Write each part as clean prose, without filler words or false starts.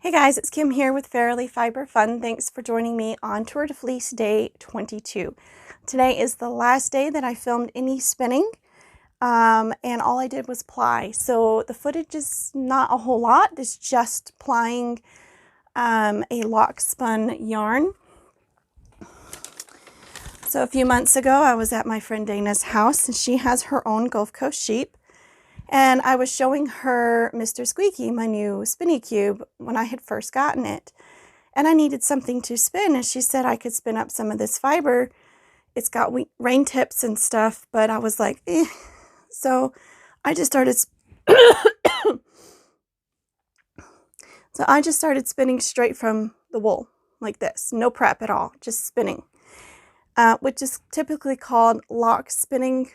Hey guys, it's Kim here with Fairily Fiber Fun. Thanks for joining me on Tour de Fleece Day 22. Today is the last day that I filmed any spinning, and all I did was ply. So the footage is not a whole lot. It's just plying a lock spun yarn. So a few months ago, I was at my friend Dana's house, and she has her own Gulf Coast sheep. And I was showing her Mr. Squeaky, my new spinny cube, when I had first gotten it. And I needed something to spin, and she said I could spin up some of this fiber. It's got rain tips and stuff, but I was like, eh. So I just started spinning straight from the wool, like this. No prep at all, just spinning. Which is typically called lock spinning.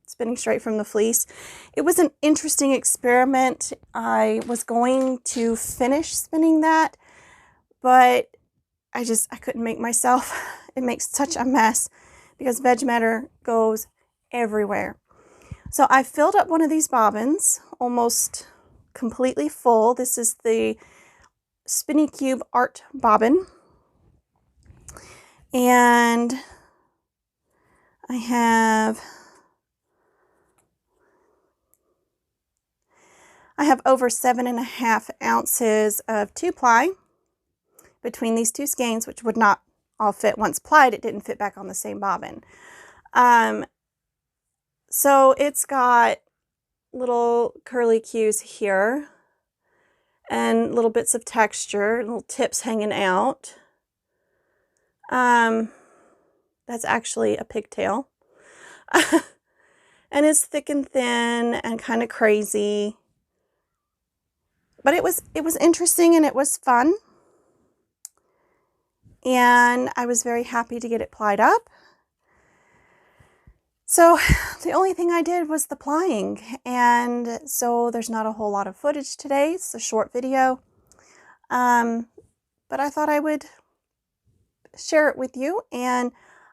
Spinning straight from the fleece. It was an interesting experiment. I was going to finish spinning that, but I couldn't make myself. It makes such a mess because veg matter goes everywhere. So I filled up one of these bobbins, almost completely full. This is the Spinny Cube Art bobbin. And I have over 7.5 ounces of 2-ply between these two skeins, which would not all fit once plied. It didn't fit back on the same bobbin. So it's got little curly cues here and little bits of texture, little tips hanging out. That's actually a pigtail. And it's thick and thin and kind of crazy. But it was interesting and it was fun. And I was very happy to get it plied up. So the only thing I did was the plying. And so there's not a whole lot of footage today. It's a short video. But I thought I would share it with you. And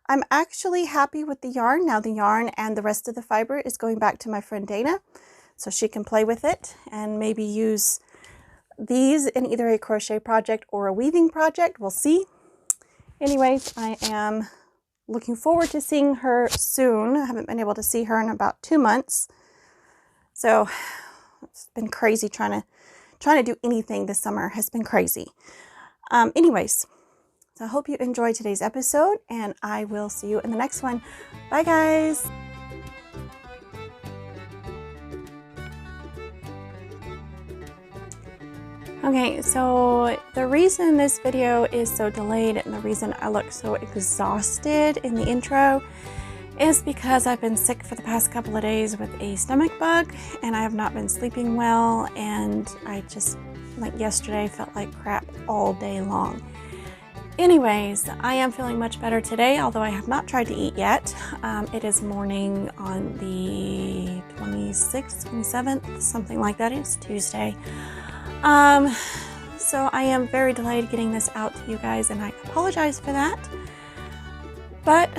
I'm actually happy with the yarn. Now the yarn and the rest of the fiber is going back to my friend Dana, so she can play with it and maybe use these in either a crochet project or a weaving project. We'll see. Anyways, I am looking forward to seeing her soon. I haven't been able to see her in about 2 months. So it's been crazy trying to do anything this summer. Has been crazy. Anyways, so I hope you enjoyed today's episode, and I will see you in the next one. Bye guys. Okay, so the reason this video is so delayed and the reason I look so exhausted in the intro is because I've been sick for the past couple of days with a stomach bug, and I have not been sleeping well, and I just, like yesterday, felt like crap all day long. Anyways, I am feeling much better today, although I have not tried to eat yet. It is morning on the 26th, 27th, something like that. It's Tuesday. So I am very delayed getting this out to you guys, and I apologize for that. But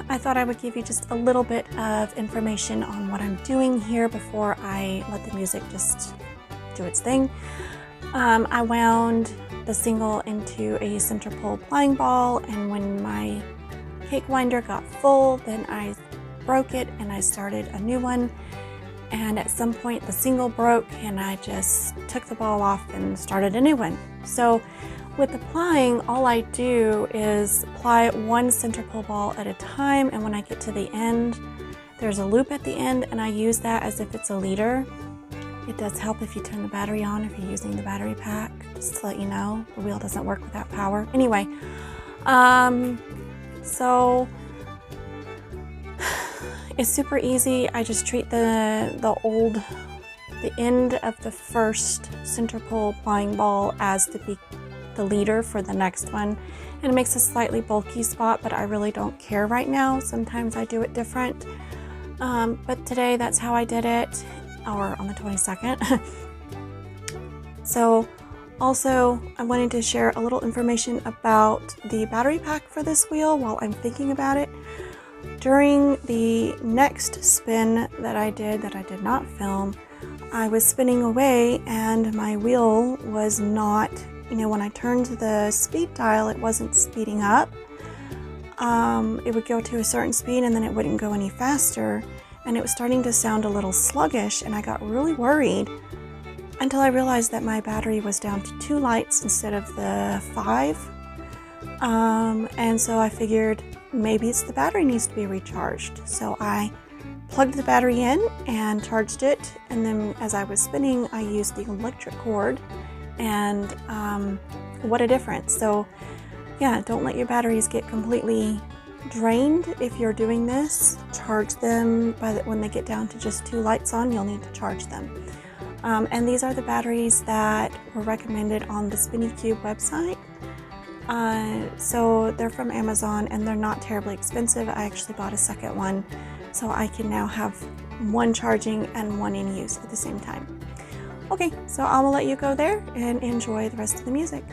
I thought I would give you just a little bit of information on what I'm doing here before I let the music just do its thing. I wound the single into a center pole plying ball, and when my cake winder got full, then I broke it and I started a new one. And at some point the single broke, and I just took the ball off and started a new one. So with the plying, all I do is ply one center pole ball at a time, and when I get to the end, there's a loop at the end, and I use that as if it's a leader. It does help if you turn the battery on, if you're using the battery pack, just to let you know. The wheel doesn't work without power. Anyway, so it's super easy. I just treat the end of the first center pole plying ball as the leader for the next one, and it makes a slightly bulky spot, but I really don't care right now. Sometimes I do it different, but today that's how I did it, or on the 22nd. So also I wanted to share a little information about the battery pack for this wheel while I'm thinking about it. During the next spin that I did not film, I was spinning away and my wheel was not, when I turned the speed dial, it wasn't speeding up. It would go to a certain speed and then it wouldn't go any faster, and it was starting to sound a little sluggish, and I got really worried until I realized that my battery was down to 2 lights instead of the 5. And so I figured maybe it's the battery needs to be recharged. So I plugged the battery in and charged it, and then as I was spinning, I used the electric cord, and what a difference. So yeah, don't let your batteries get completely drained if you're doing this. Charge them when they get down to just 2 lights on, you'll need to charge them. And these are the batteries that were recommended on the Spinny Cube website. So they're from Amazon and they're not terribly expensive. I actually bought a second one, so I can now have one charging and one in use at the same time. Okay, so I will let you go there and enjoy the rest of the music.